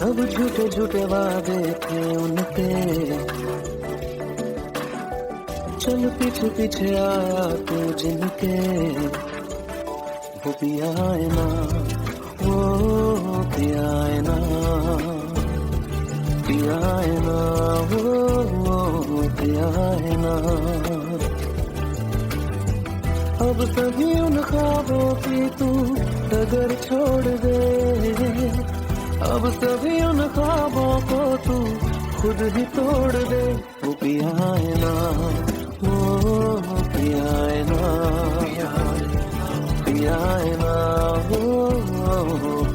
सब झूठे झूठे वादे थे उनके, चल पीछे पीछे आया तू जिनके, वो पिया है ना, वो पिया है ना, पिया है ना, वो पिया है ना। अब सभी उन ख्वाबों की तू डगर छोड़ दे, अब सभी उन ख्वाबों को तू खुद ही तोड़ दे। वो पिया है ना, वो पिया है ना, पिया है ना, वो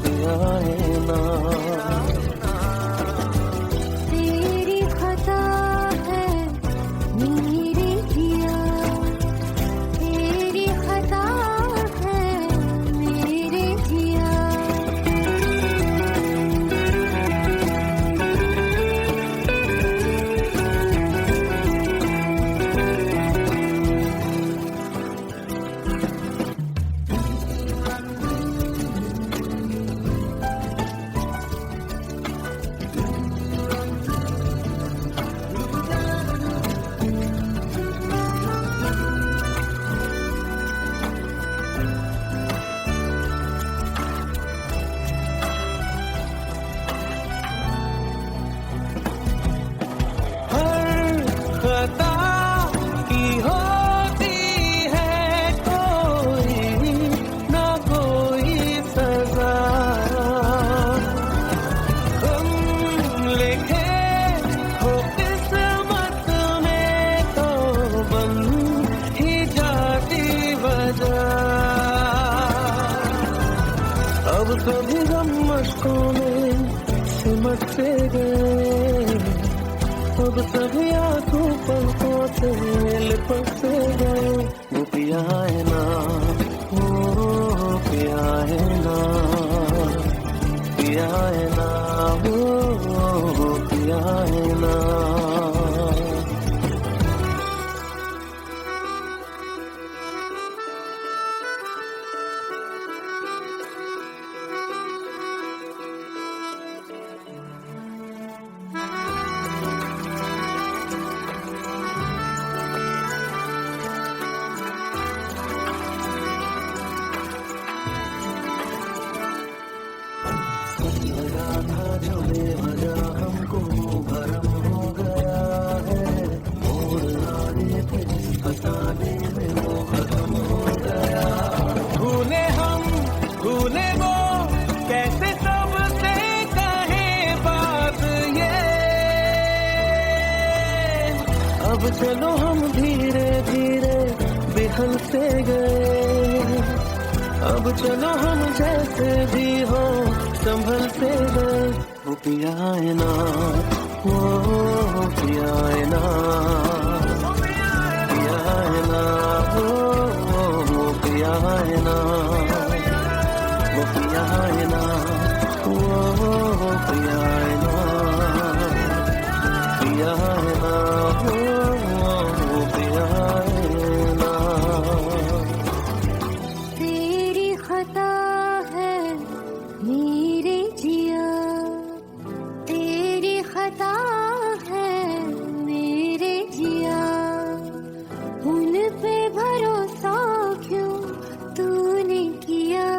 पिया है ना। अब सभी गम मशकों में सिमटते गए, अब सभी आंसू पलकों से लिपटते गए। वो पिया है ना, वो पिया है ना, पिया है ना, वो पिया है ना। जो बेवजह हमको भरम हो गया है, मोड़ आने थे जिस फसाने में वो खत्म हो गया। भूले हम भूले वो कैसे सबसे कहे बात ये, अब चलो हम धीरे धीरे बिखर से गए, अब चलो हम जैसे भी हो संभलते गए। वो पिया है ना, वो पिया है ना, पिया है ना, वो पिया है ना, वो पिया है ना, वो पिया है ना, पिया है ना, वो पिया है ना। तेरी खता है मेरे जिया, तेरी खता है मेरे जिया, उन पे भरोसा क्यों तूने किया।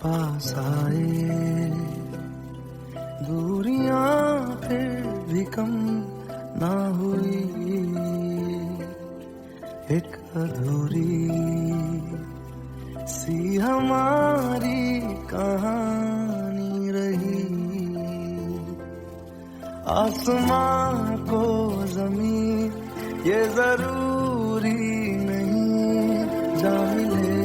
पास आए दूरियां फिर भी कम ना हुई, एक अधूरी सी हमारी कहानी रही। आसमां को जमीन ये जरूरी नहीं, जा मिले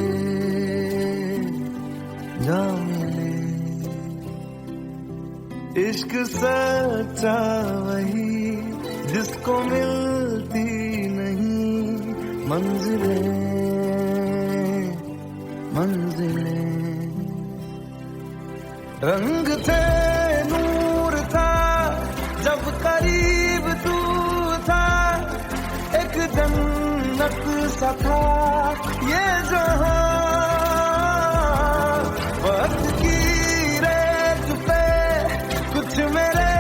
जा मिले। इश्क सच्चा वही जिसको मिलती नहीं मंजिलें मंजिलें। रंग थे नूर था जब करीब तू था, एक जन्नत सा था ये जहां। वक्त की रेत पे कुछ मेरे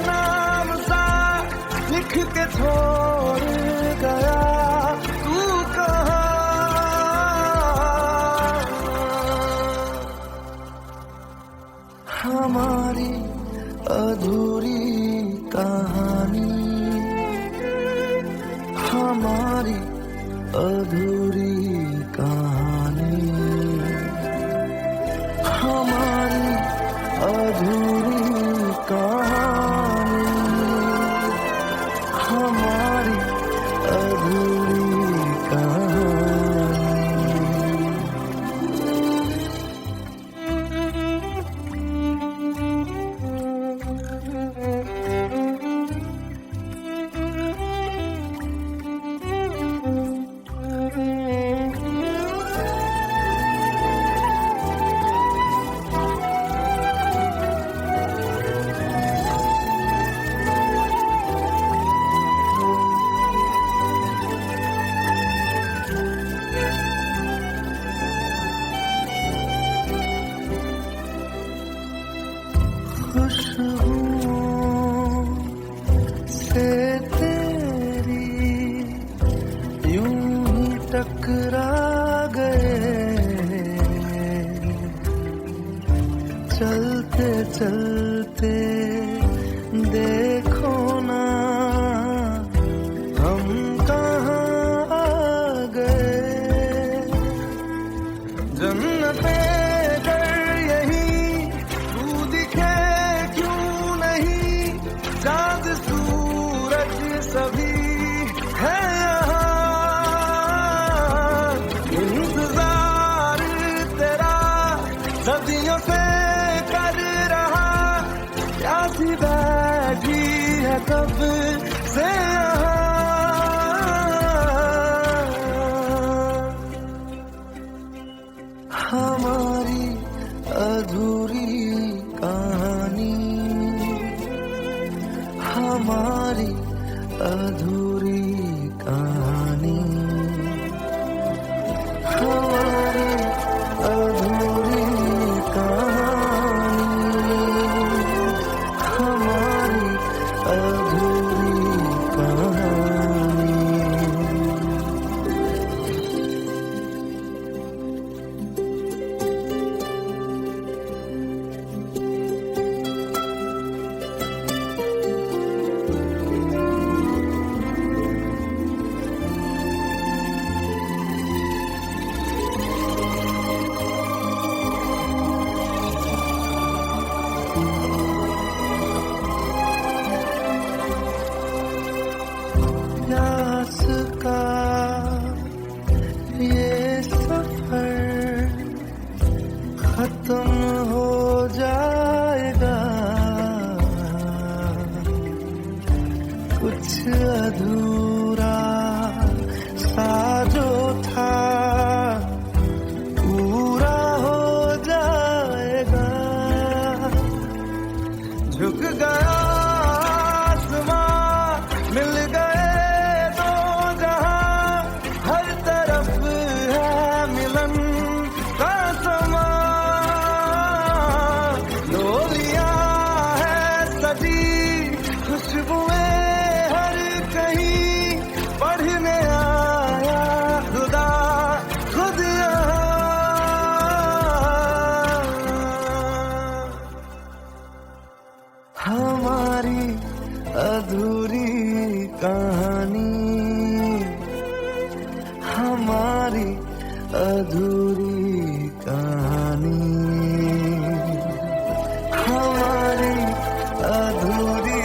नाम सा लिख के छोड़ गया तू कहाँ। हमारी अधूरी कहानी, हमारी अधूरी कहानी, हमारी अधूरी कहानी, हमारी अधूरी कहानी। खुशबुओं से तेरी यूं ही टकरा गए, चलते चलते देखो ना हम कहाँ आ गए। जन्नते चाँद सूरज सभी है यहाँ, इंतजार तेरा सदियों से कर रहा, प्यासी बैठी है कब से यहाँ। हमारी अधूरी कहानी, हमारी अधूरी कहानी, हमारी अधूरी कहानी, हमारी अधूरी कहानी। प्यास का ये सफर खत्म हो जाएगा, कुछ अधूरा सा जो था पूरा हो जाएगा। झुक गया आसमां, मिल गए दो जहां, हर तरफ है मिलन का समा। डोलियां है सजी खुशबुएं हर कहीं, पढ़ने आया खुदा खुद यहाँ। हमारी अधूरी कहानी, हमारी अधूरी कहानी, हमारी अधूरी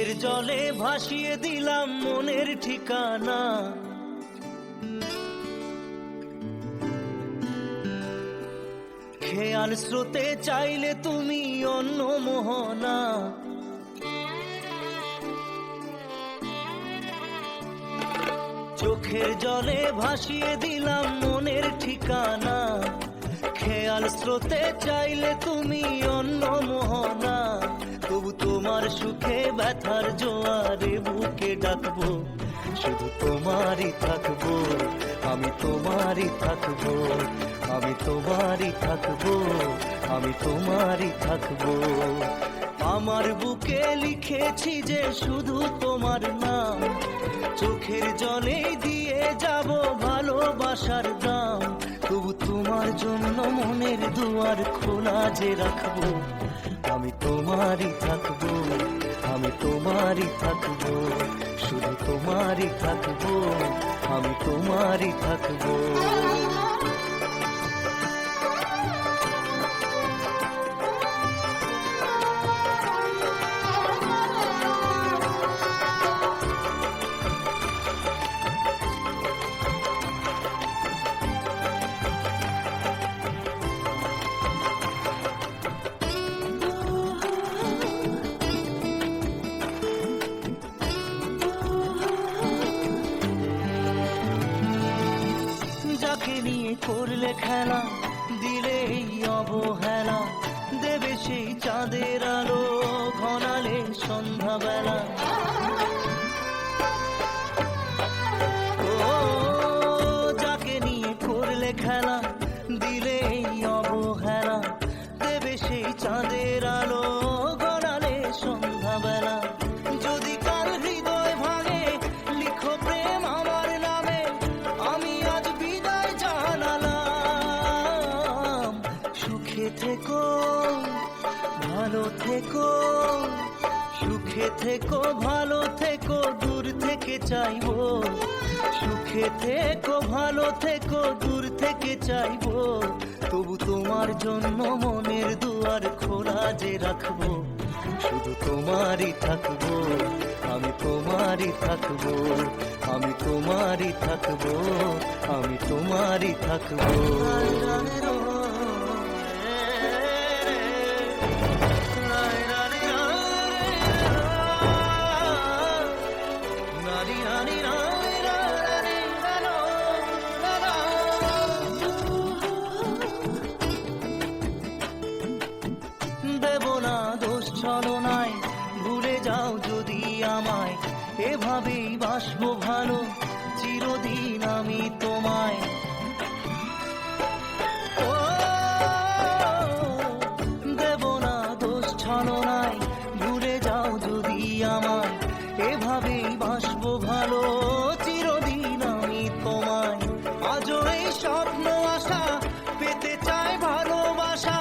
চোখের জলে ভাসিয়ে দিলাম মনের ঠিকানা, খেয়াল স্রোতে চাইলে তুমি অন্য মোহনা। চোখের জলে ভাসিয়ে দিলাম মনের ঠিকানা, খেয়াল স্রোতে চাইলে তুমি অন্য মোহনা। তবু তোমার সুখে ব্যথার জোয়ারে বুকে ডাকবো, শুধু তোমারই থাকবো, আমি তোমারই থাকবো, আমি তোমারই থাকবো, আমি তোমারই থাকবো। আমার বুকে লিখেছি যে শুধু তোমার নাম, চোখের জলে দিয়ে যাব ভালোবাসার দাম। তবু তোমার জন্য মনের দুয়ার খোলা যে রাখবো, আমি তোমারই থাকবো, আমি তোমারই থাকবো, শুধু তোমারই থাকবো, আমি তোমারই থাকবো। যাকে নিয়ে করলে খেলা, দিলে এই অবহেলা, দেবে সেই চাঁদের আলো ঘনালে সন্ধ্যাবেলা। ও যাকে নিয়ে করলে খেলা, দিলে এই অবহেলা, দেবে সেই চাঁদের আলো ঘনালে সন্ধ্যাবেলা। যদি কাল হৃদয় ভাঙে লিখো প্রেম আমার নামে, আমি আজ বিদায় জানালাম। সুখে থেকো ভালো থেকো, সুখে থেকো ভালো থেকো, দূর থেকে চাইবো। সুখে থেকো ভালো থেকো, দূর থেকে চাইবো। তবু তোমার জন্য মনের দুয়ার খোলা যে রাখবো, শুধু তোমারই থাকবো, আমি তোমারই থাকবো, আমি তোমারই থাকবো, আমি তোমারই থাকবো। দেব না দোষ ছলনায়, ভুলে যাও যদি আমায়, এভাবেই বাসবো ভালো চিরদিন আমি তোমায়। ও দেব না দোষ ছলনায়, ভুলে যাও যদি আমায়, এভাবেই বাসবো ভালো চিরদিন আমি তোমায়। আজও এই স্বপ্ন আশা পেতে চাই ভালোবাসা,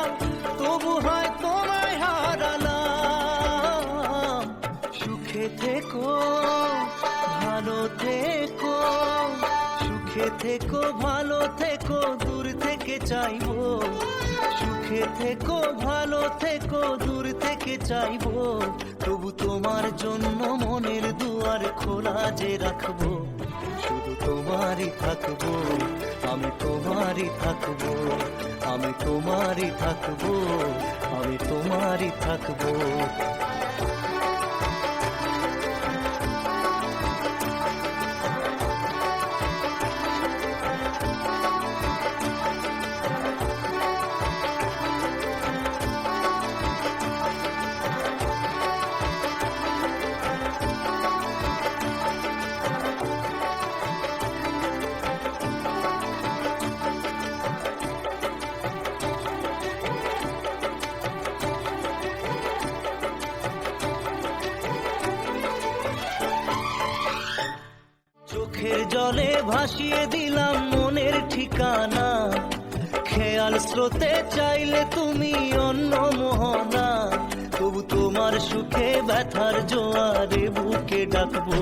তবু হয় তোমায় হারালাম। সুখে থেকো ভালো থেকো, সুখে থেকো ভালো থেকো, দূর থেকে চাইবো। সুখে থেকো ভালো থেকো, দূর থেকে চাইবো। তবু তোমার জন্য মনের দুয়ার খোলা যে রাখবো, শুধু তোমারই থাকবো, আমি তোমারই থাকবো, আমি তোমারই থাকবো, আমি তোমারই থাকবো। চোখের জলে ভাসিয়ে দিলাম মনের ঠিকানা, খেয়াল স্রোতে চাইলে তুমি অন্য মোহনা। তবু তোমার সুখে ব্যথার জোয়ারে বুকে ডাকবো,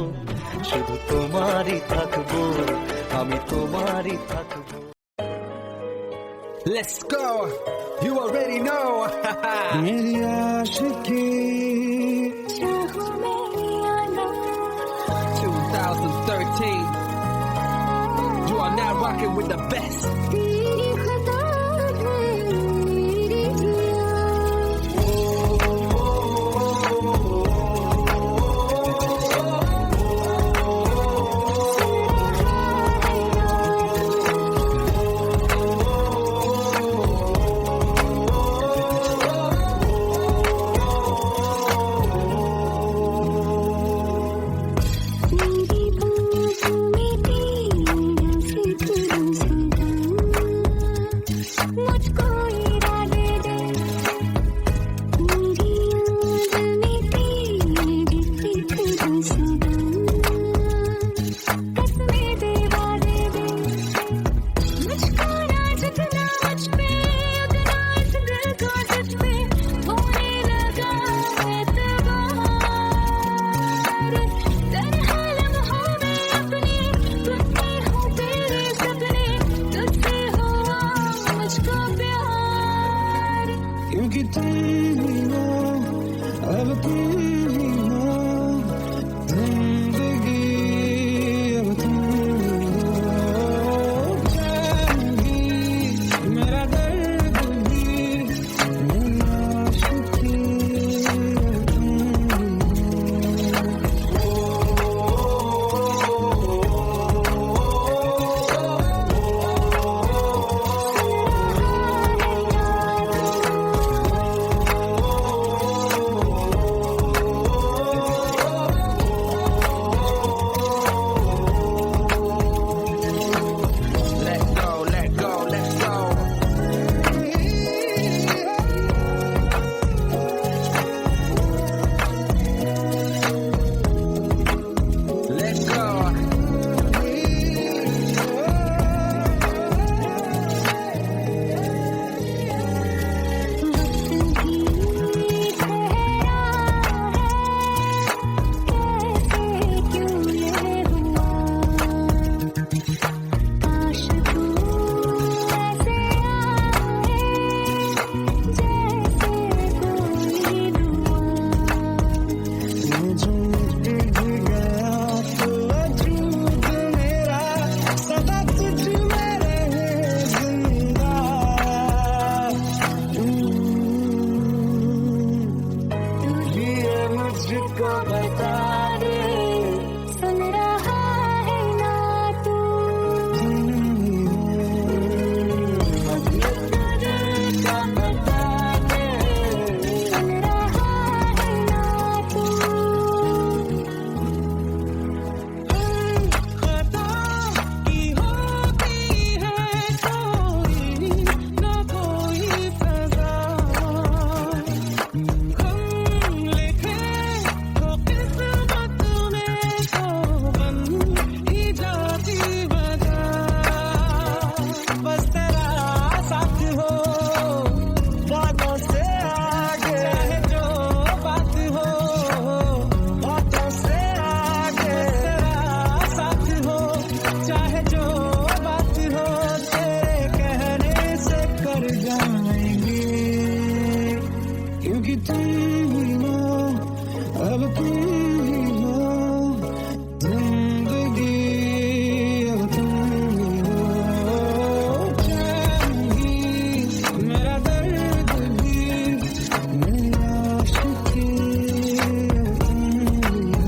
শুধু তোমারই থাকবো, আমি তোমারই থাকবো। Let's go. You already know. मेरी आशिकी चाहूं मैं 2013. You are now rocking with the best. तेरी खता है मेरी जिया मेरी बाहों में तेरा फिक्र सदा मुझको इरादे दे मेरी याद में तेरी फिक्र सदा कसमें दे वादे दे मुझको ना जितना मुझ पे उतना इस दिल को तुझ पे होने लगा एतबार तरह लम्हों में अपने तुझसे हूँ तेरे सपने तुझसे हुआ मुझको प्यार क्योंकि तुम ही हो अब तुम ही हो जिंदगी अब तुम ही हो जान भी मेरा दर्द भी मेरी आशिकी अब तुम ही Let go, let go, let's go. Let go. वक्त भी ठहरा है कैसे क्यों ये हुआ काश तू ऐसे आए जैसे कोई दुआ ये जो मिट गया तो वजूद मेरा सदा तुझ में रहे जिंदा ये मुझको बता दे सुन रहा है ना तू का बता दे सुन रहा है ना तू खता की होती है कोई ना कोई सजा हम लिखे तो किस्मत में तो बन ही जाती वजह बस तेरा साथ हो बातों से आगे चाहे जो बात हो बातों से आगे तेरा साथ हो चाहे जो बात हो तेरे कहने से कर जाएंगे क्योंकि तुम ही हो अब तुम ही हो जिंदगी अब तुम ही हो चैन भी मेरा दर्द भी मेरी आशिकी अब तुम ही हो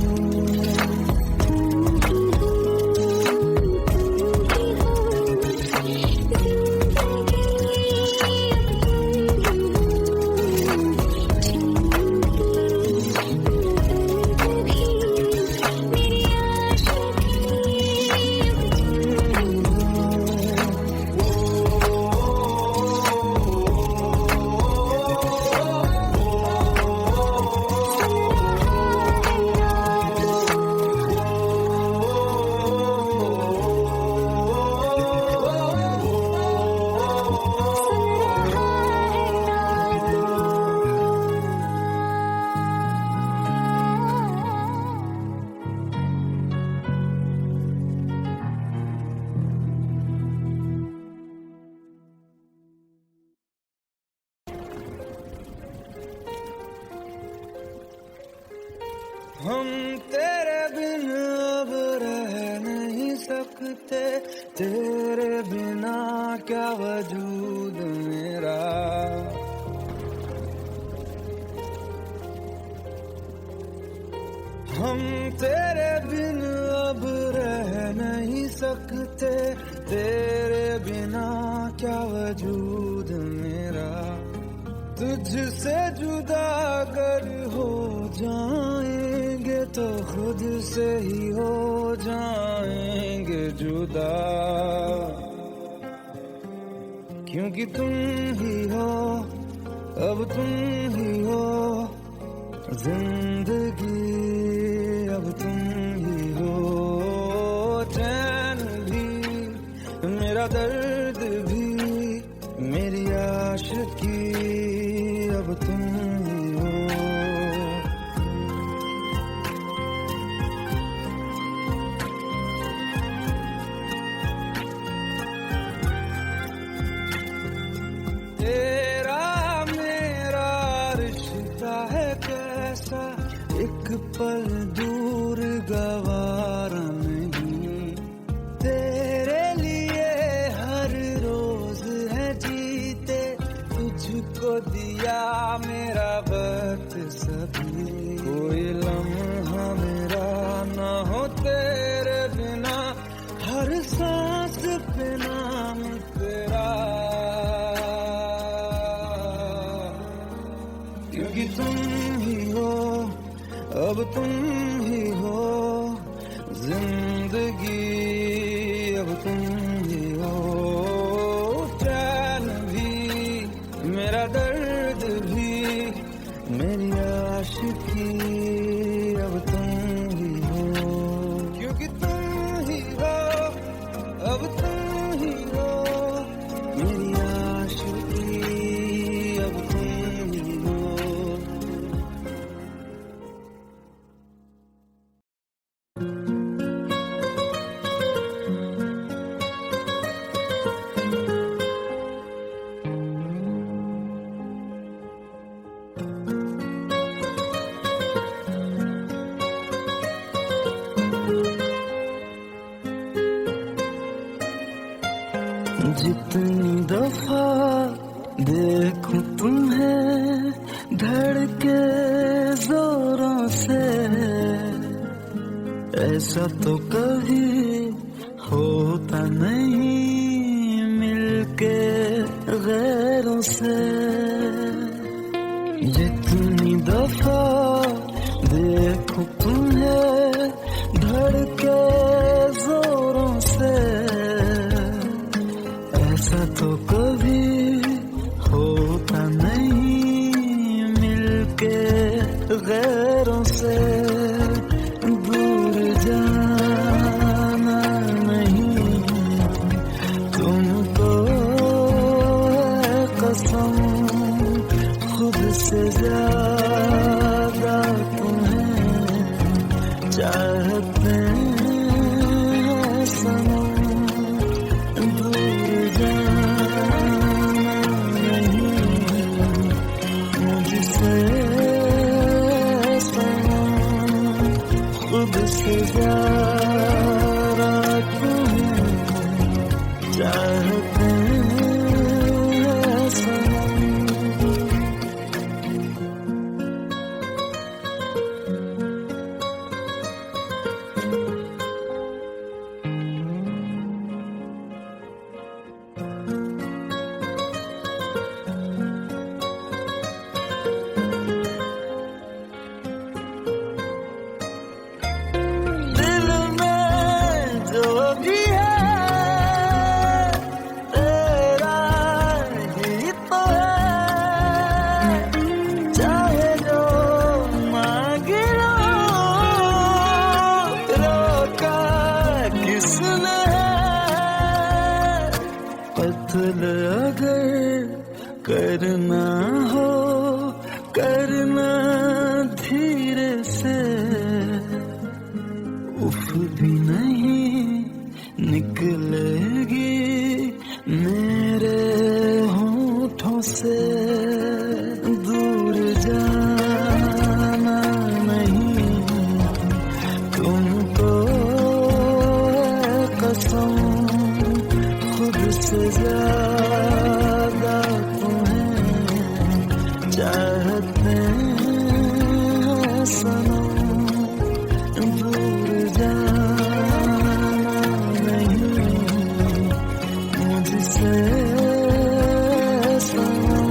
हम तेरे बिन अब रह सकते, तेरे बिना क्या वजूद मेरा। हम तेरे बिन अब रह नहीं सकते, तेरे बिना क्या वजूद मेरा। तुझसे जुदा अगर हो जाएंगे तो खुद से ही हो जाएंगे जुदा, क्योंकि तुम ही हो, अब तुम ही हो जिंदगी, अब तुम ही हो चैन भी, मेरा दर्द भी, मेरी आशिकी, अब तुम ही हो। तेरा मेरा रिश्ता है कैसा, एक पल दूर गवारा नहीं। तेरे लिए हर रोज है जीते, तुझको दिया मेरा वक्त सभी। कोई लम्हा मेरा ना हो तेरे बिना, हर सांस पे नाम तेरा, क्योंकि तुम ही हो, अब तुम ही हो जिंदगी, अब तुम ही हो चैन भी, मेरा दर्द भी, मेरी आशिकी, अब तुम ही हो, क्योंकि तुम ही हो, अब तुम ही हो मेरी आशिकी, अब तुम ही हो। जितनी दफा देखूं तुम्हें धड़के जोरों से, ऐसा तो कभी होता नहीं मिलके गैरों से। जितनी दफा देखूं तुम्हें धड़के जोरों से, ऐसा तो कभी होता नहीं मिलके गैरों से। दूर जाना नहीं तुमको है कसम, खुद से ज्यादा तुम्हें चाहते हैं सनम। खुद से ज्यादा तुम्हें चाहते हैं सनम। कत्ल अगर करना हो करना धीरे से, उफ भी नहीं निकलेगी मेरे होठों से। दूर जाना नहीं तुमको कसम, चाहते हैं सनम दूर जाना नहीं मुझसे सनम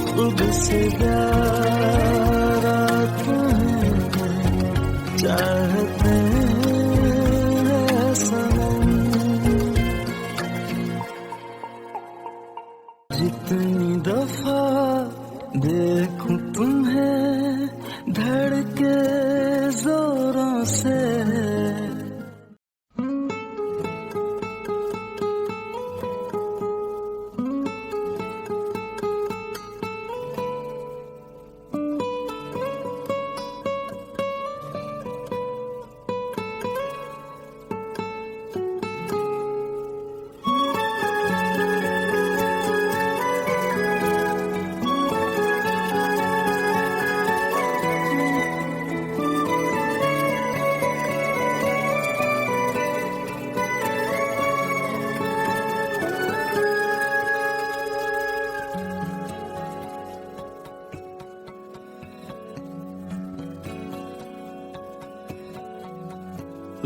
खुद से प्यारा तुम्हें चाहते हैं सनम जितनी दफा देखूं तुम्हें धड़के जोरों से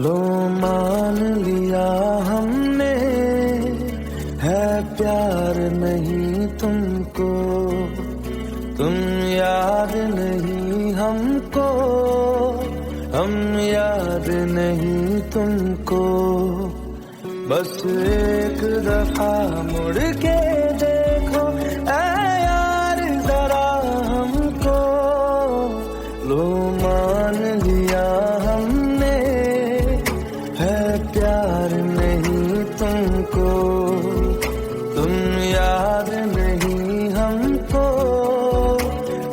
लो मान लिया हमने है प्यार नहीं तुमको तुम याद नहीं हमको हम याद नहीं तुमको बस एक दफा मुड़ के देखो ऐ यार जरा हमको लो मान लिया हमने है प्यार नहीं तुमको तुम याद नहीं हमको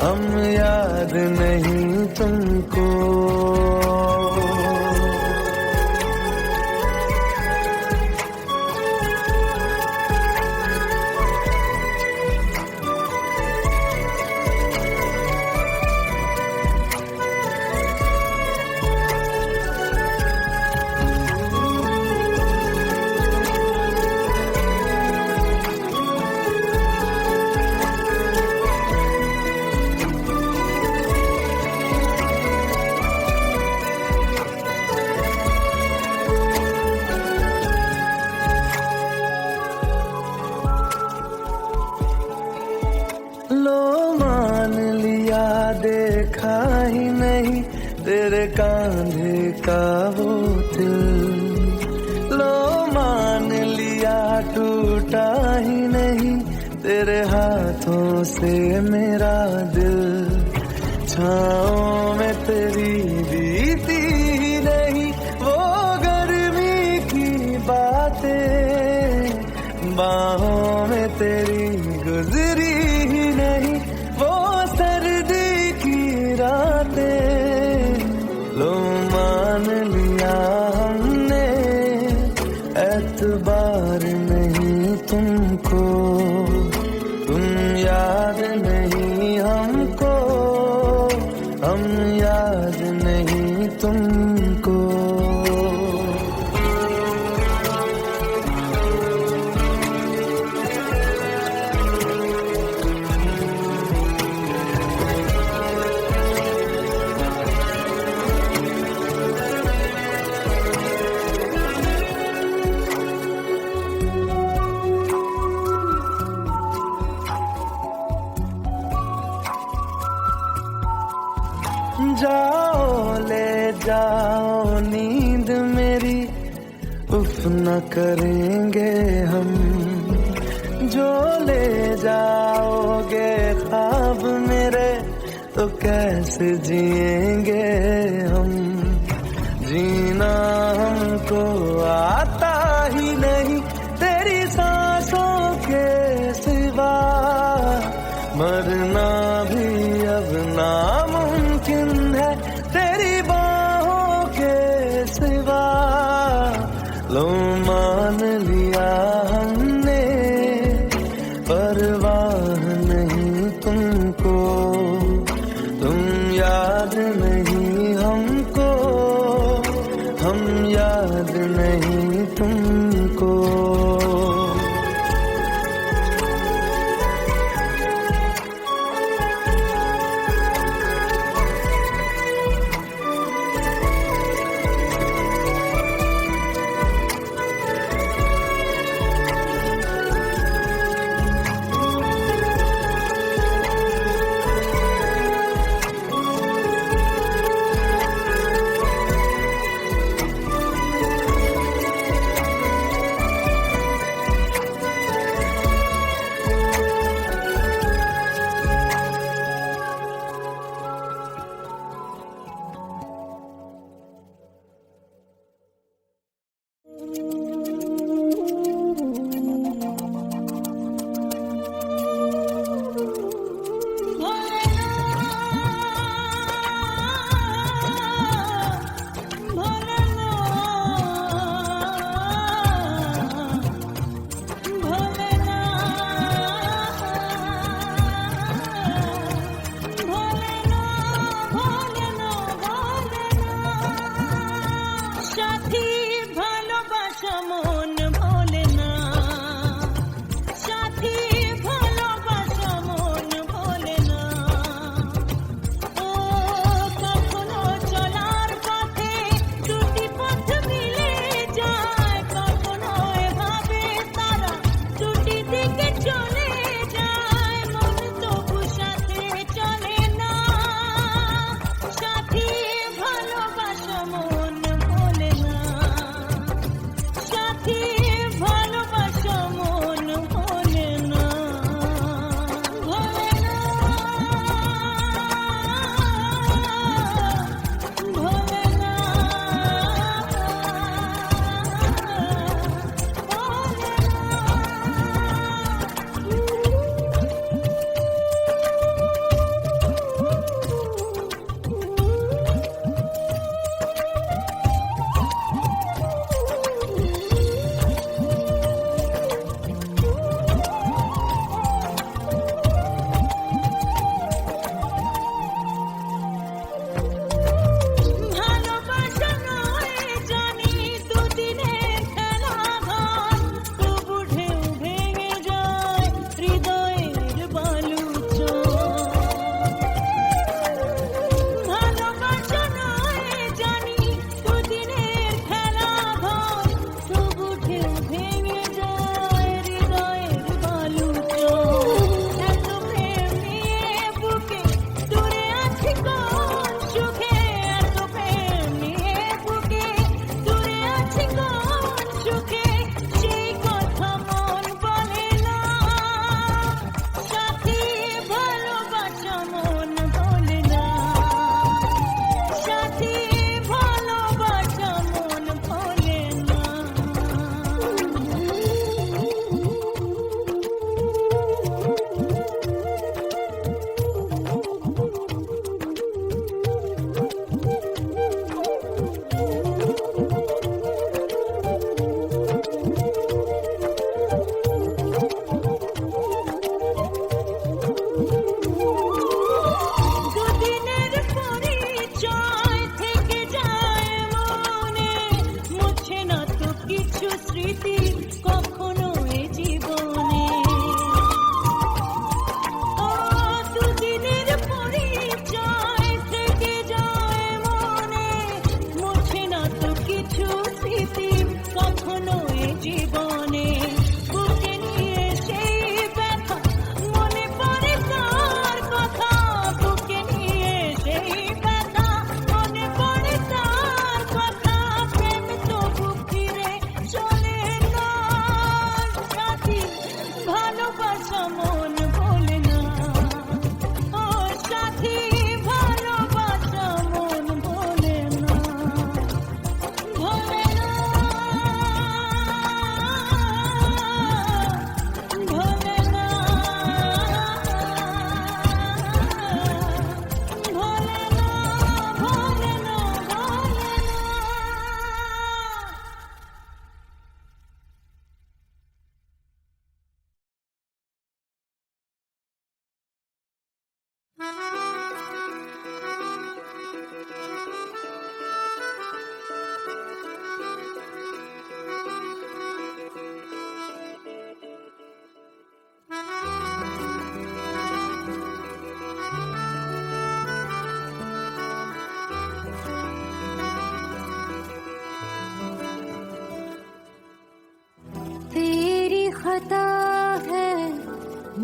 हम याद नहीं तुमको लो मान लिया देखा ही नहीं तेरे कांधे का वो दिल लो मान लिया टूटा ही नहीं तेरे हाथों से मेरा दिल छाँव में तेरी बीती ही नहीं वो गर्मी की बातें बाहों में तेरी गुजरी ही नहीं वो सर्दी की रातें लो मान लिया हमने एतबार नहीं तुमको तुम याद नहीं हमको हम याद नहीं तुमको जाओ ले जाओ नींद मेरी उफ न करेंगे हम जो ले जाओगे ख्वाब मेरे तो कैसे जिएंगे हम जीना हमको आता ही नहीं तेरी सांसों के सिवा मरना भी अब नामुमकिन है तेरी बाहों के सिवा लो मान लिया हमने परवाह नहीं तुमको तुम याद नहीं हमको हम याद नहीं तुमको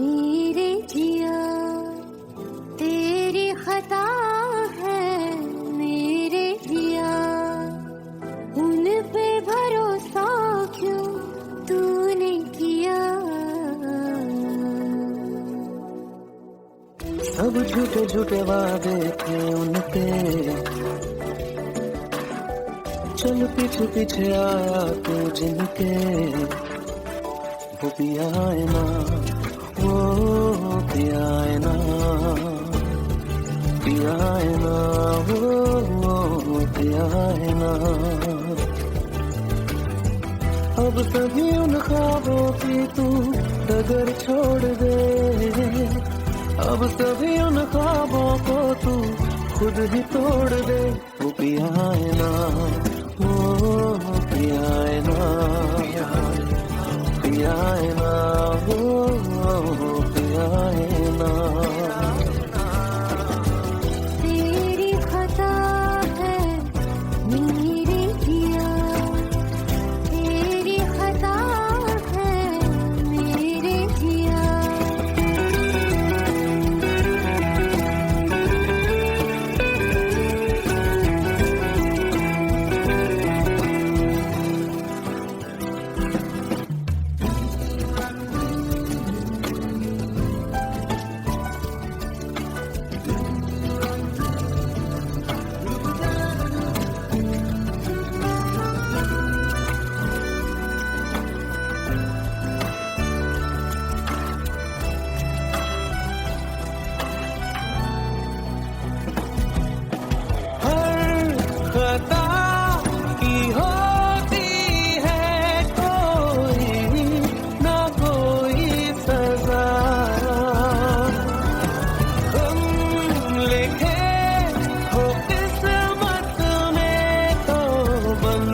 मेरे जिया तेरी खता है मेरे जिया उन पे भरोसा क्यों तूने किया सब झूठे झूठे वादे थे उनके चल पीछे पीछे आया तू जिनके वो पिया है ना वो पिया है ना पिया है ना वो पिया है ना अब सभी उन ख्वाबों की तू डगर छोड़ दे अब सभी उन ख्वाबों को तू खुद ही तोड़ दे वो पिया है ना वो पिया है ना पिया है ना वो पिया है ना तेरी खता है मेरे जिया तेरी खता है मेरे जिया खता की होती है कोई ना कोई सजा हम लिखे हो किस्मत में तो बन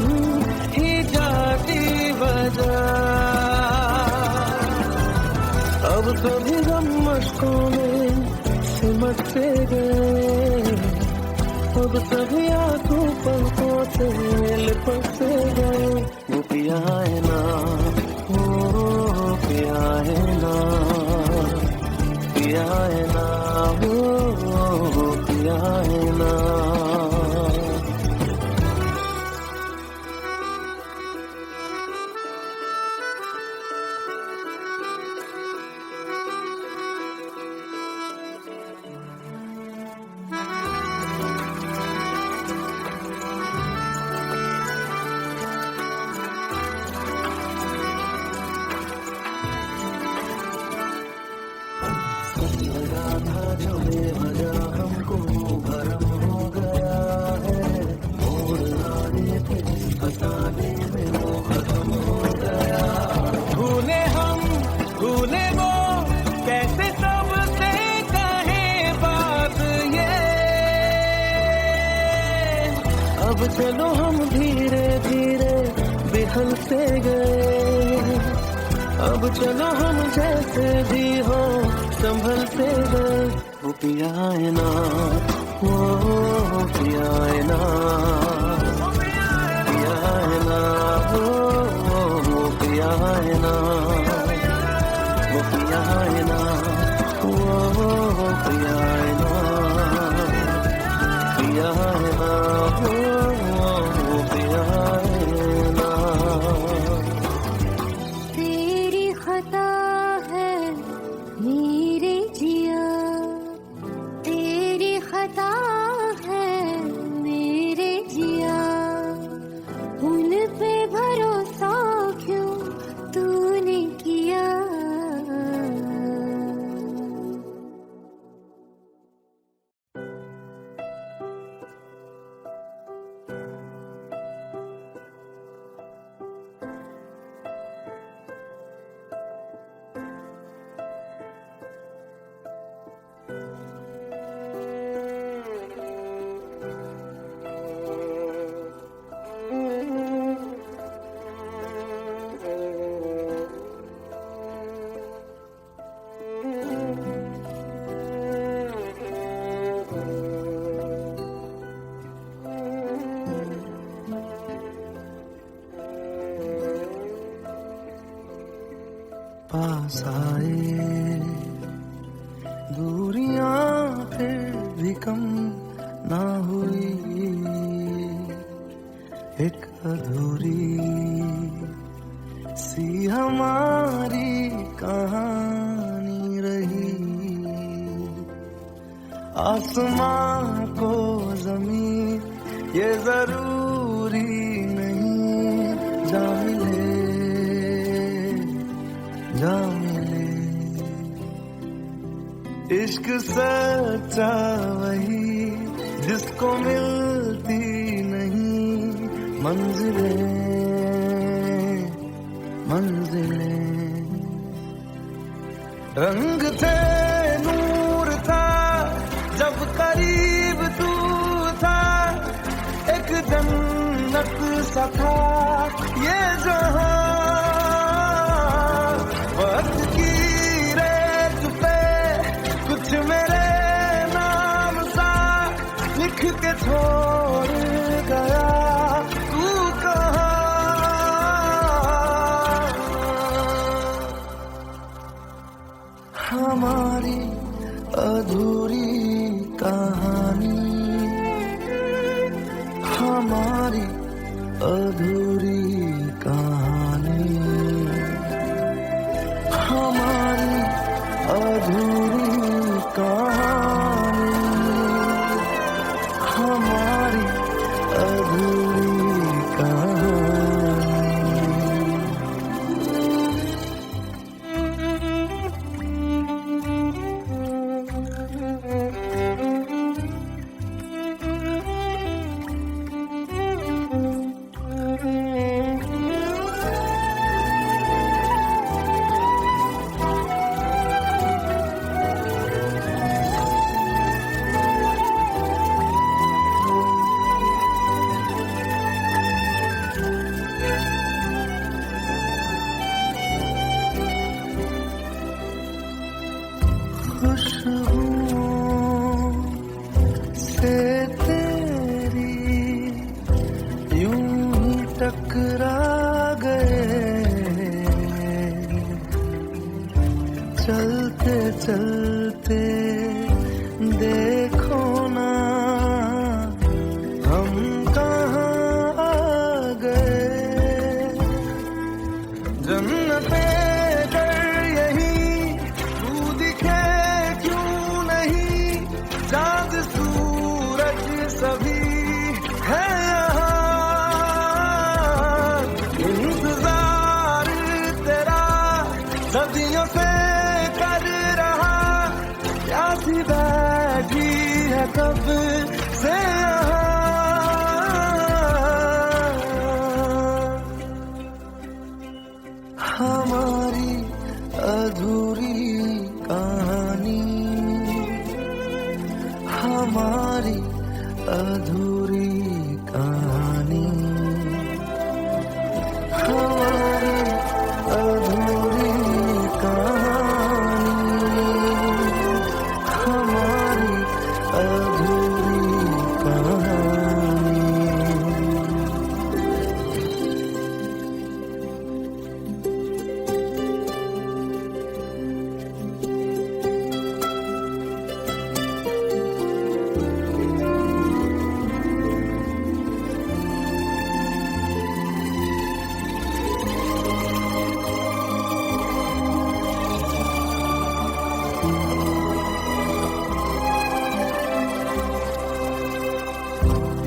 ही जाती वजह अब कभी गम मशकों में सिमटते गए अब सभी आंखों पलकों से लिपटते गए वो पिया है ना वो पिया है ना पिया है ना वो पिया है ना लगा था जो बेवजह हमको भरम हो गया है मोड़ लाने थे फसाने में वो खत्म हो गया भूले हम भूले वो कैसे सबसे कहे बात ये अब चलो हम धीरे धीरे बिहल से गए अब चलो हम जैसे भी हो संभलते गए वो पिया है ना वो पिया है ना पिया है ना वो पिया है ना वो पिया है ना वो पिया है ना पिया है ना वो पिया है ना तेरी खता है मेरे जिया तेरी खता है मेरे जिया उन पे भरोसा क्यों तूने किया आसमां को जमीन ये जरूरी नहीं, जा मिले जा मिले। इश्क सच्चा वही जिसको मिलती नहीं मंजिलें मंजिलें। रंग थे नूर था जब करीब तू था, एक जन्नत सा था ये जहां। वक्त की रेत पे कुछ मेरे नाम सा लिख के छोड़ गया तू कहाँ। हमारी अधूरी कहानी, हमारी अधूरी कहानी, हमारी अधूरी कहानी, हमारी अधूरी कहानी। खुशबुओं से तेरी यूं ही टकरा गए, चलते चलते देखो ना हम कहाँ आ गए। जन्नते चाँद सूरज सभी है यहाँ, इंतजार तेरा सदियों से कर रहा, प्यासी बैठी है कब से यहाँ। हमारी अधूरी कहानी, हमारी अधूरी कहानी, हमारी अधूरी कहानी, हमारी अधूरी कहानी।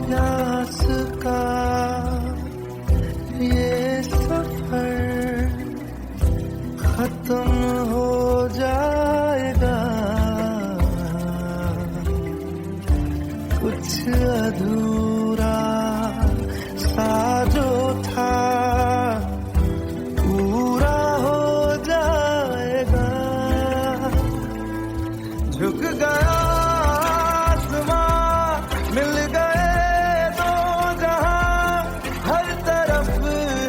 प्यास का ये सफर खत्म हो जाएगा, कुछ अधूरा सा जो था पूरा हो जाएगा। झुक गया मिल गए दो जहां, हर तरफ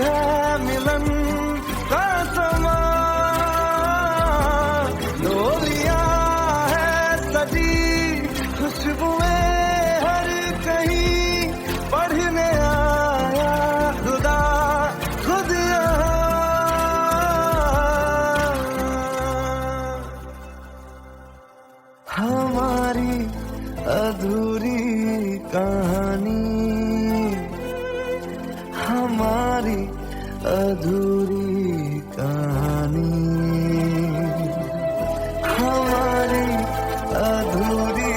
है मिलन का समा। डोलियां है सजी खुशबुएं हर कहीं, पढ़ने आया खुदा खुद यहाँ। हमारी अधूरी कहानी, हमारी अधूरी कहानी, हमारी अधूरी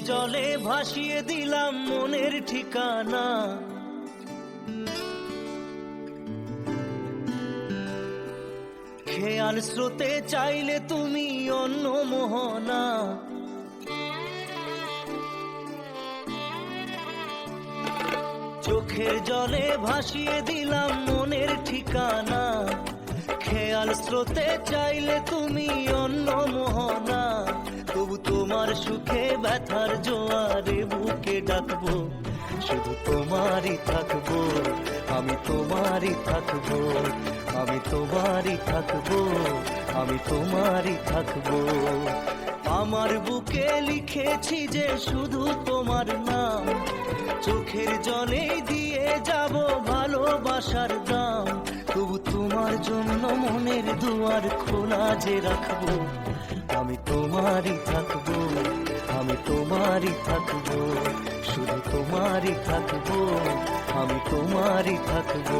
জলে ভাসিয়ে দিলাম মনের ঠিকানা, খেয়াল স্রোতে চাইলে তুমি অন্য মোহনা। চোখের জলে ভাসিয়ে দিলাম মনের ঠিকানা, খেয়াল স্রোতে চাইলে তুমি অন্য মোহনা। তবু তোমার সুখে ব্যথার জোয়ারে বুকে ডাকবো, শুধু তোমারই থাকবো, আমি তোমারই থাকবো, আমি তোমারই থাকবো, আমি তোমারই থাকবো। আমার বুকে লিখেছি যে শুধু তোমার নাম, চোখের জলে দিয়ে যাব ভালোবাসার দাম। তবু তোমার জন্য মনের দুয়ার খোলা যে রাখবো, আমি তোমারই থাকবো, আমি তোমারই থাকবো, শুধু তোমারই থাকবো, আমি তোমারই থাকবো।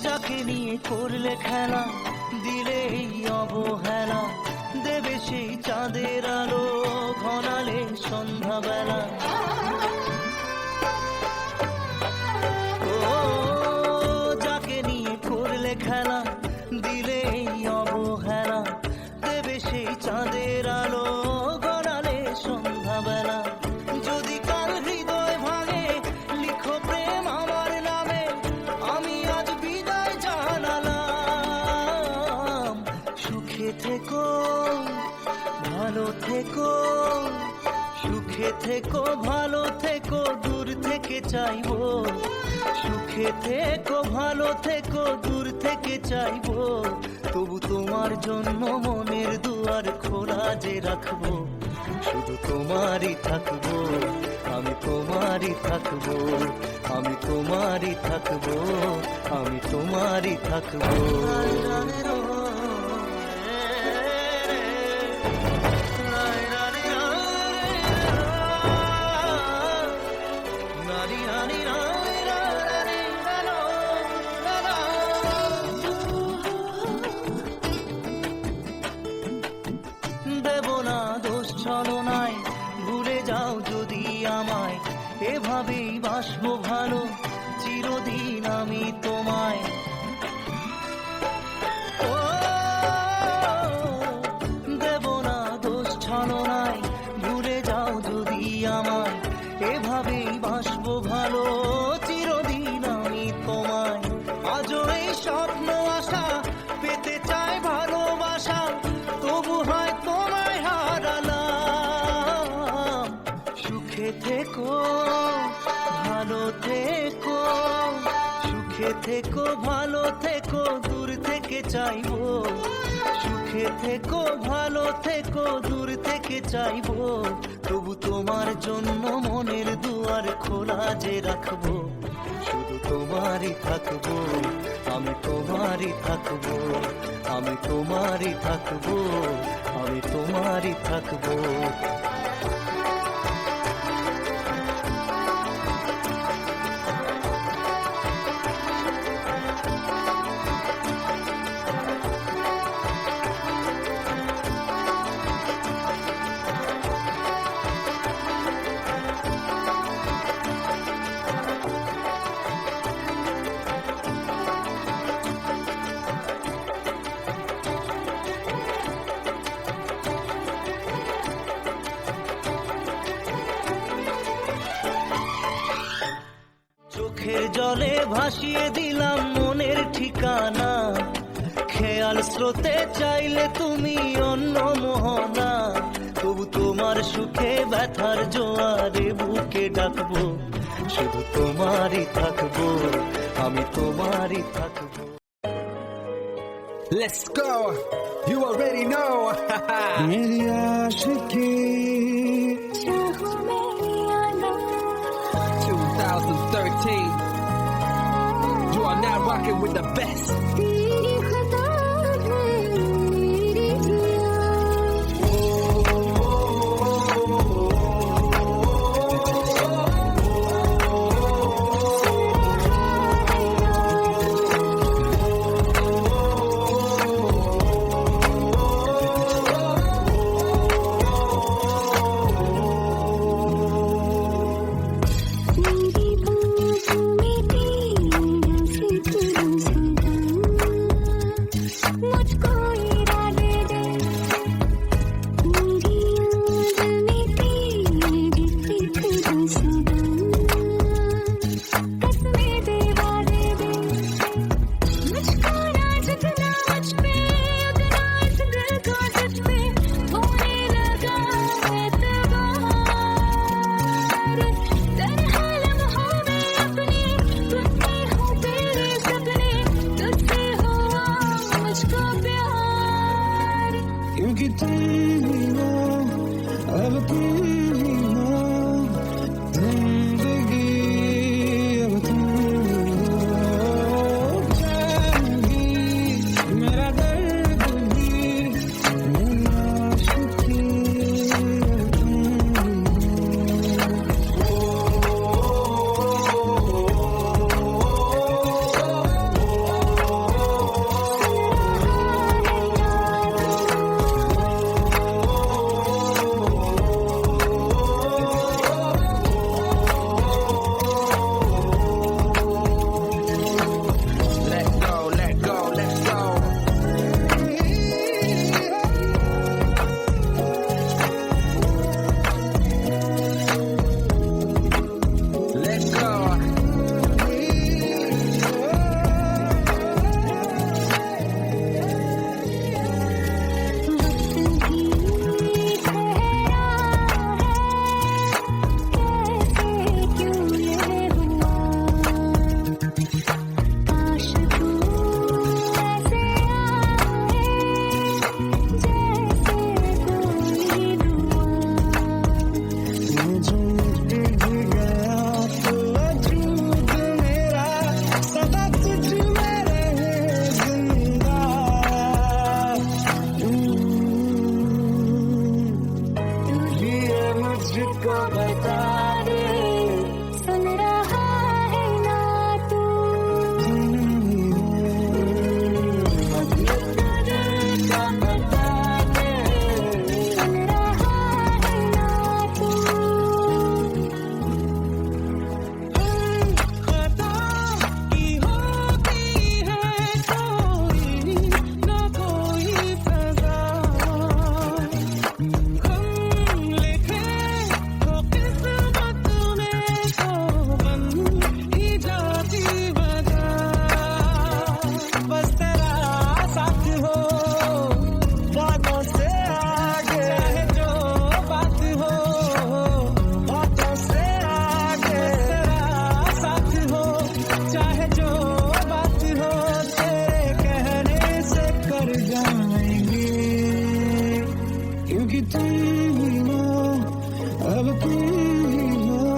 যাকে নিয়ে করলে খেলা, দিলে এই অবহেলা, দেবে সেই চাঁদের আলো ঘনালে সন্ধ্যাবেলা। ও যাকে নিয়ে করলে খেলা, দিলে এই অবহেলা, দেবে সেই চাঁদের আলো ঘনালে সন্ধ্যাবেলা। যদি কাল হৃদয় ভাঙে লিখো প্রেম আমার নামে, আমি আজ বিদায় জানালাম। সুখে থেকো, ভালো থেকো, সুখে থেকো, ভালো থেকো, দূর থেকে চাইবো। সুখে থেকো, ভালো থেকো, দূর থেকে চাইবো। তবু তোমার জন্য মনের দুয়ার খোলা যে রাখবো, শুধু তোমারই থাকবো, আমি তোমারই থাকবো, আমি তোমারই থাকবো, আমি তোমারই থাকবো। দেব না দোষ ছলনায়, ভুলে যাও যদি আমায়, এভাবেই বাসবো ভালো চিরদিন আমি তোমায়। ও দেব না দোষ ছলনায়, ভুলে যাও যদি আমায়, এভাবেই বাসবো ভালো চিরদিন আমি তোমায়। আজও এই স্বপ্ন আশা পেতে চাই ভালোবাসা, তবু হয় তোমায় হারালাম। সুখে থেকো, ভালো থেকো, সুখে থেকো, ভালো থেকো, দূর থেকে চাইবো। সুখে থেকো, ভালো থেকো, দূর থেকে চাইবো। তবু তোমার জন্য মনের দুয়ার খোলা যে রাখবো, শুধু তোমারই থাকবো, আমি তোমারই থাকবো, আমি তোমারই থাকবো, আমি তোমারই থাকবো। চোখের জলে ভাসিয়ে দিলাম মনের ঠিকানা, খেয়াল স্রোতে চাইলে তুমি অন্য মোহনা। তবু তোমার সুখে ব্যথার জোয়ারে বুকে ডাকবো, শুধু তোমারই থাকবো, আমি তোমারই থাকবো। Let's go. You already know. मेरी आशिकी चाहो मेरी 13. You are now rocking with the best. तेरी खता है मेरी जिया मुझको इरादे दे मेरी आँख में तेरी फिक्र सदा कसमें दे वादे दे मुझको ना जितना मुझ पे उतना इस दिल को तुझ पे होने लगा एतबार तरह लम्हों में अपने टूटते हो तेरे सपने तुझसे हुआ मुझको प्यार क्योंकि तुम ही हो अब तुम ही हो जिंदगी अब तुम ही हो चैन भी मेरा दर्द भी मेरी आशिकी अब तुम Let go, let go, let's go. Let's go. वक्त भी ठहरा है कैसे क्यों ये हुआ काश तू ऐसे आए जैसे कोई दुआ मैं जो मिट भी गया तो वजूद मेरा सदा तुझ में रहे जिंदा ये मुझको बता दे सुन रहा है ना तू अपने दिल का बता दे सुन रहा है ना तू खता की होती है कोई ना कोई सजा हम लिखे तो किस्मत में तो बन ही जाती वजह बस तेरा साथ हो बातों से आगे चाहे जो बात हो बातों से आगे तेरा साथ हो चाहे जो बात हो तेरे कहने से कर जाएंगे क्योंकि तुम ही हो अब तुम ही हो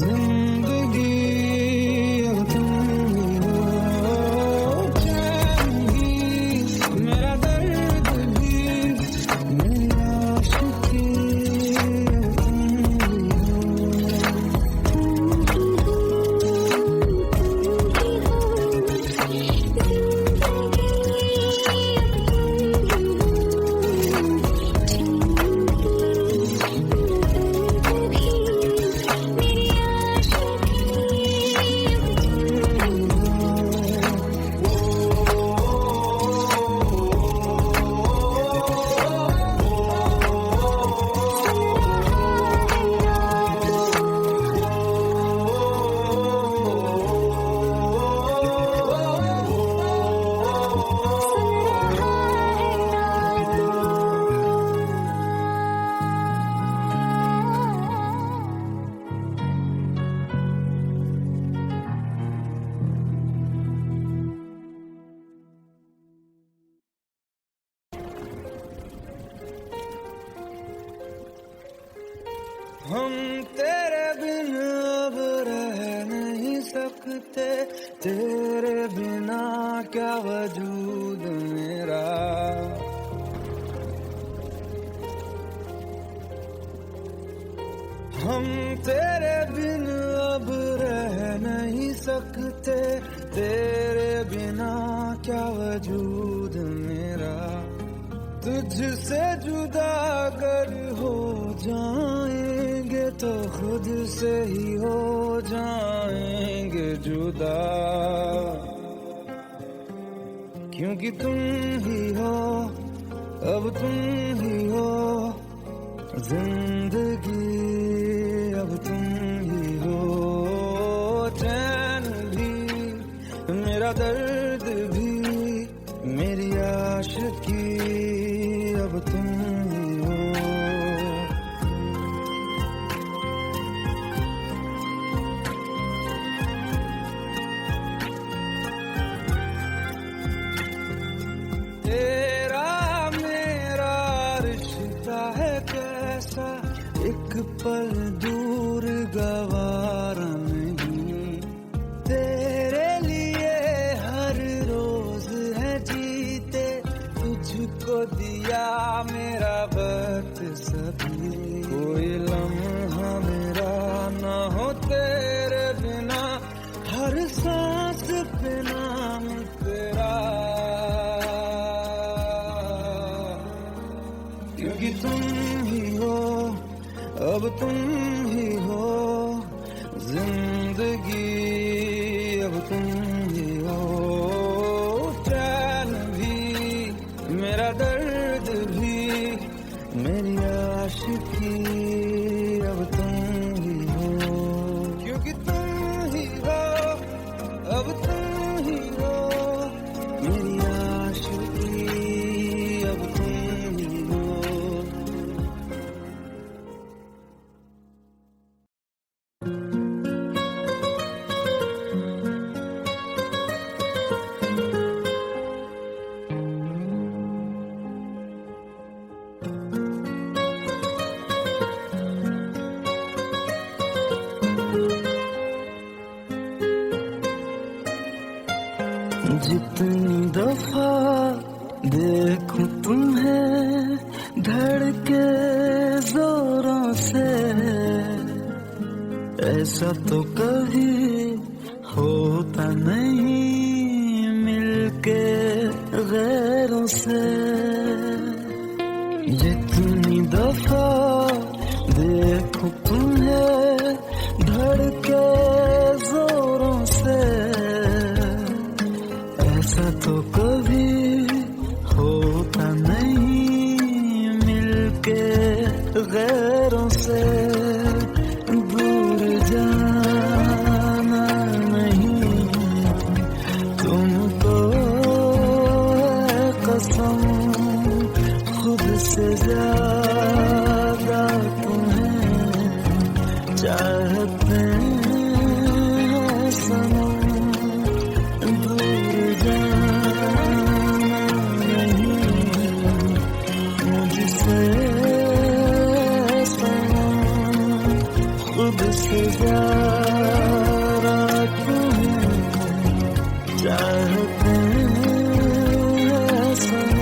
जिंदगी अब तुम ही हो चैन भी मेरा दर्द भी मेरी आशिकी अब तुम ही हो हम तेरे बिन अब रह सकते, तेरे बिना क्या वजूद मेरा। हम तेरे बिन अब रह नहीं सकते, तेरे बिना क्या वजूद मेरा। तुझसे जुदा अगर हो जाएंगे तो खुद से ही हो जाएंगे जुदा, क्योंकि तुम ही हो, अब तुम ही हो जिंदगी, अब तुम ही हो चैन भी, मेरा दर्द भी, मेरी आशिकी, अब तुम ही हो। तेरा मेरा रिश्ता है कैसा, एक पल दूर गवारा नहीं। तेरे लिए हर रोज है जीते, तुझको दिया मेरा वक्त सभी। कोई लम्हा मेरा ना हो तेरे बिना, हर सांस पे नाम तेरा, क्योंकि तुम ही हो, अब तुम ही हो जिंदगी, अब तुम ही हो चैन भी, मेरा दर्द भी, मेरी आशिकी, अब तुम ही हो, क्योंकि तुम ही हो, अब तुम ही हो मेरी आशिकी, अब तुम ही हो। जितनी दफा देखूं तुम्हें धड़के जोरों से, ऐसा तो कभी होता नहीं मिलके गैरों से। जितनी दफा देखूं तुम्हें धड़के जोरों से, ऐसा तो कभी होता नहीं मिलके गैरों से। दूर जाना नहीं तुमको है कसम, खुद से ज्यादा तुम्हें चाहते हैं सनम। खुद से ज्यादा तुम्हें चाहते हैं सनम।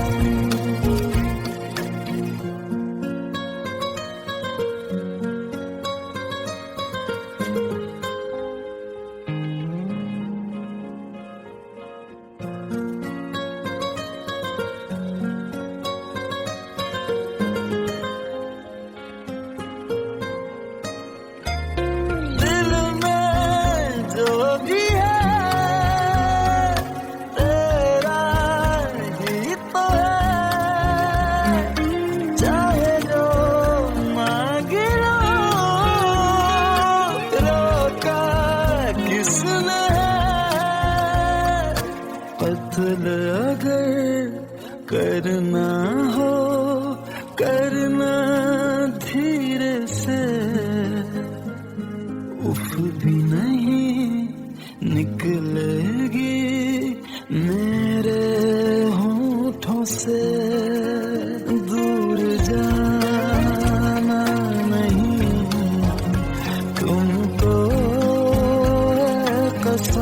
कत्ल अगर करना हो करना धीरे से, उफ भी नहीं निकलेगी मेरे होठों से। दूर जाना नहीं तुमको कसम,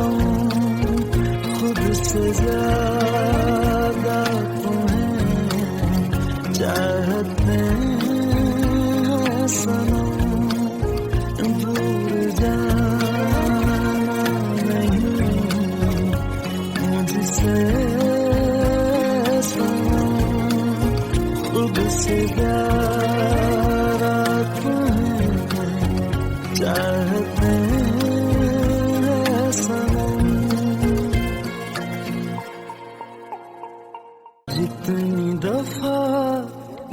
से प्यारा तुम्हें चाहते हैं सनम। जितनी दफा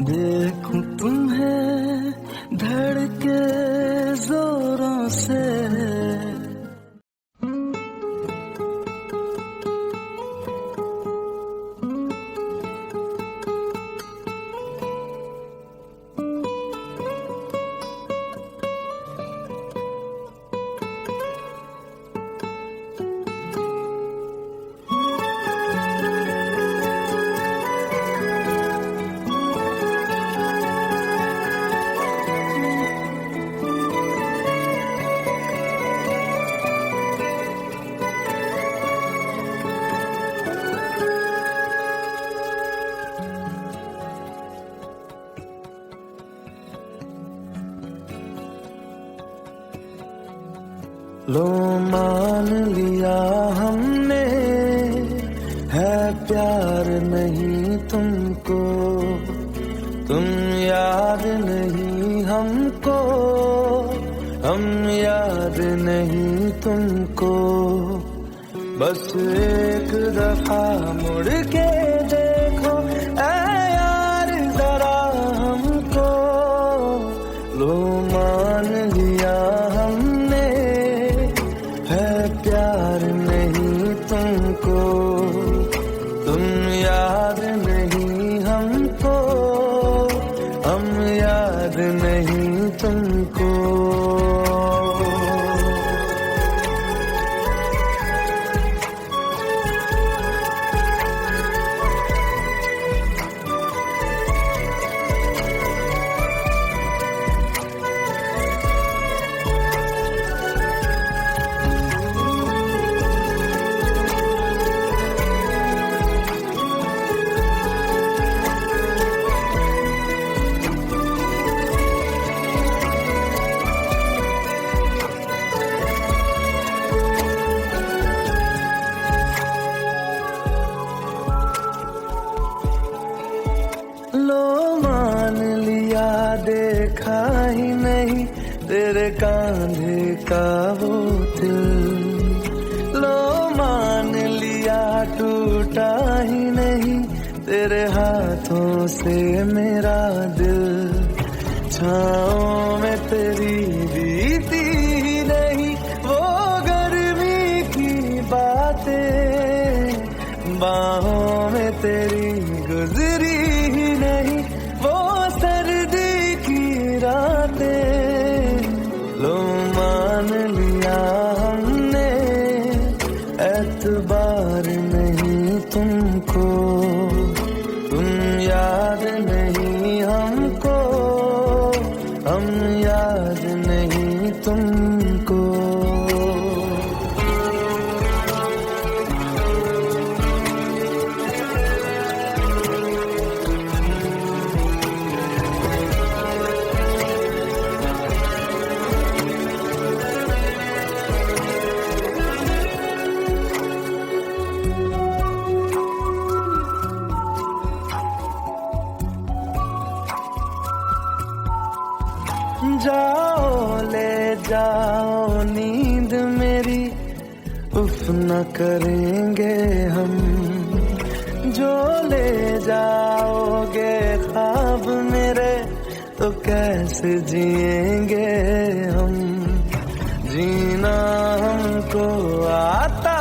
देखूं तुम्हें धड़के जोरों से, लो मान लिया हमने है प्यार नहीं तुमको, तुम याद नहीं हमको, हम याद नहीं तुमको। बस एक दफा मुड़ के देखो ऐ यार जरा हमको। लो मान लिया हमने है प्यार नहीं तुमको, तुम याद नहीं हमको, हम याद नहीं तुमको। लो मान लिया देखा ही नहीं तेरे कांधे का वो दिल। लो मान लिया टूटा ही नहीं तेरे हाथों से मेरा दिल। छाँव में तेरी बीती ही नहीं वो गर्मी की बातें, बाहों में तेरी गुजरी ही नहीं वो सर्दी की रातें। लो मान लिया हमने एतबार नहीं तुमको, तुम याद नहीं हमको, हम याद नहीं तुमको। जाओ ले जाओ नींद मेरी, उफ न करेंगे हम। जो ले जाओगे ख्वाब मेरे तो कैसे जिएंगे हम। जीना हमको आता